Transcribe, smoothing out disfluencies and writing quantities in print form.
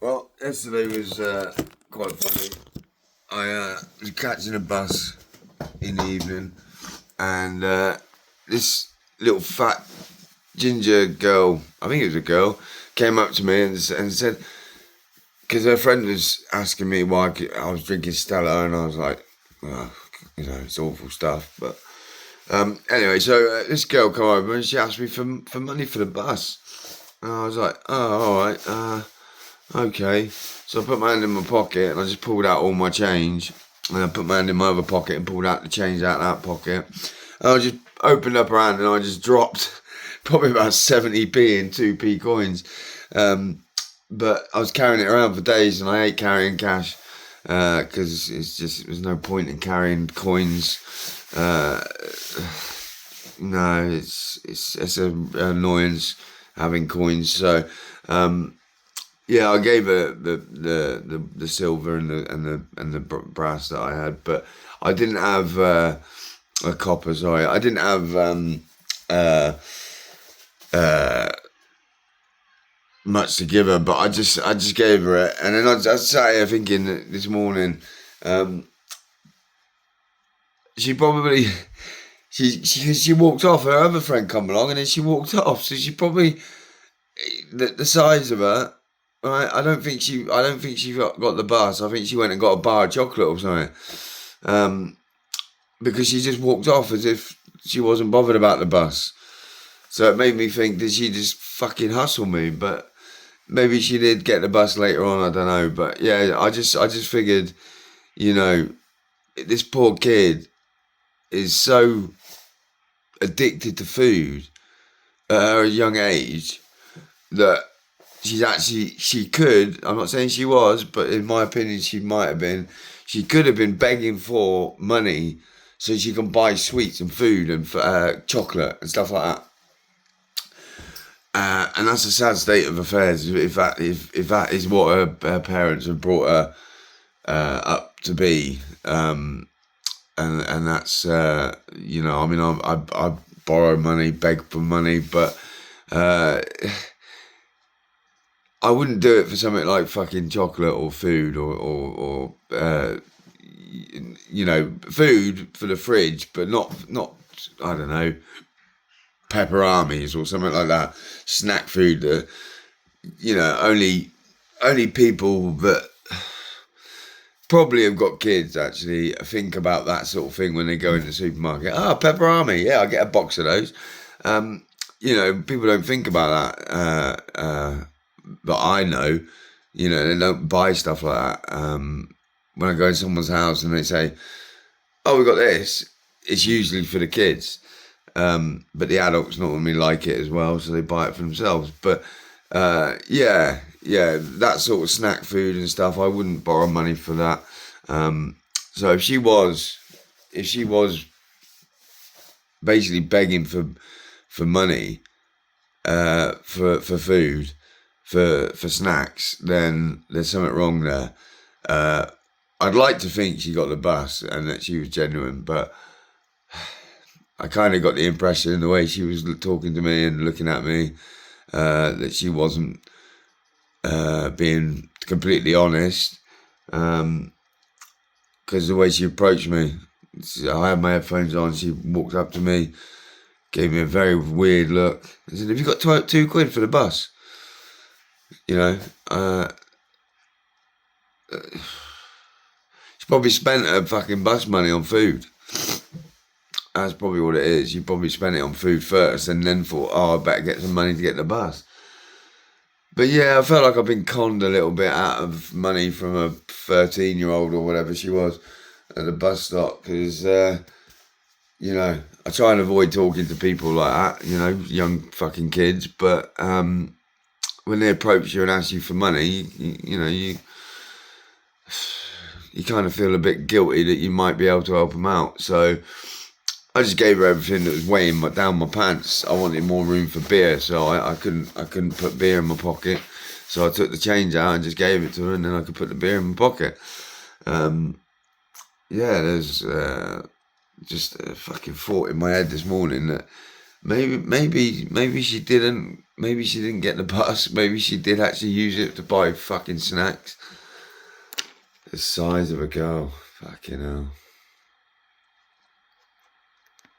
Well, yesterday was quite funny. I was catching a bus in the evening, and this little fat ginger girl, I think it was a girl, came up to me and said, because her friend was asking me why I was drinking Stella, and I was like, well, it's awful stuff. But anyway, so this girl came over and she asked me for money for the bus. And I was like, oh, all right. Okay, so I put my hand in my pocket and I just pulled out all my change. And I put my hand in my other pocket and pulled out the change out of that pocket. And I just opened up her hand and I just dropped probably about 70p in 2p coins. But I was carrying it around for days and I hate carrying cash because there's no point in carrying coins. No, it's an annoyance having coins. So. Yeah, I gave her the silver and the brass that I had, but I didn't have a copper. Sorry, I didn't have uh, uh, much to give her, but I just gave her it, and then I sat here thinking that this morning, um, she probably she walked off. Her other friend come along, and then she walked off. So she probably the size of her. Right, I don't think she got the bus. I think she went and got a bar of chocolate or something. Um, because she just walked off as if she wasn't bothered about the bus. So it made me think, did she just fucking hustle me? But maybe she did get the bus later on. I don't know. But yeah, I just figured, you know, this poor kid is so addicted to food at her young age that she could, I'm not saying she was, but in my opinion she might have been, she could have been begging for money so she can buy sweets and food and chocolate and stuff like that. And that's a sad state of affairs if that is what her parents have brought her up to be. And that's I mean I borrow money, beg for money, but uh, I wouldn't do it for something like fucking chocolate or food or food for the fridge, but not I don't know, pepperonis or something like that, snack food that only people that probably have got kids actually think about that sort of thing when they go in the supermarket. Ah, pepperoni, yeah, I get a box of those. People don't think about that. But I know, they don't buy stuff like that. When I go in someone's house and they say, "Oh, we got this," it's usually for the kids. But the adults normally like it as well, so they buy it for themselves. But yeah, that sort of snack food and stuff, I wouldn't borrow money for that. So if she was basically begging for money for food, for snacks, then there's something wrong there. Uh, I'd like to think she got the bus and that she was genuine, but I kind of got the impression in the way she was talking to me and looking at me that she wasn't being completely honest. Because the way she approached me, I had my headphones on. She walked up to me, gave me a very weird look, and said, "Have you got £2 for the bus?" You know, she probably spent her fucking bus money on food. That's probably what it is. She probably spent it on food first and then thought, oh, I better get some money to get the bus. But yeah, I felt like I've been conned a little bit out of money from a 13-year-old or whatever she was at the bus stop because, I try and avoid talking to people like that, young fucking kids. But when they approach you and ask you for money, you kind of feel a bit guilty that you might be able to help them out. So I just gave her everything that was weighing down my pants. I wanted more room for beer, so I couldn't put beer in my pocket. So I took the change out and just gave it to her, and then I could put the beer in my pocket. There's just a fucking thought in my head this morning that Maybe she didn't. Maybe she didn't get the bus. Maybe she did actually use it to buy fucking snacks. The size of a girl. Fucking hell.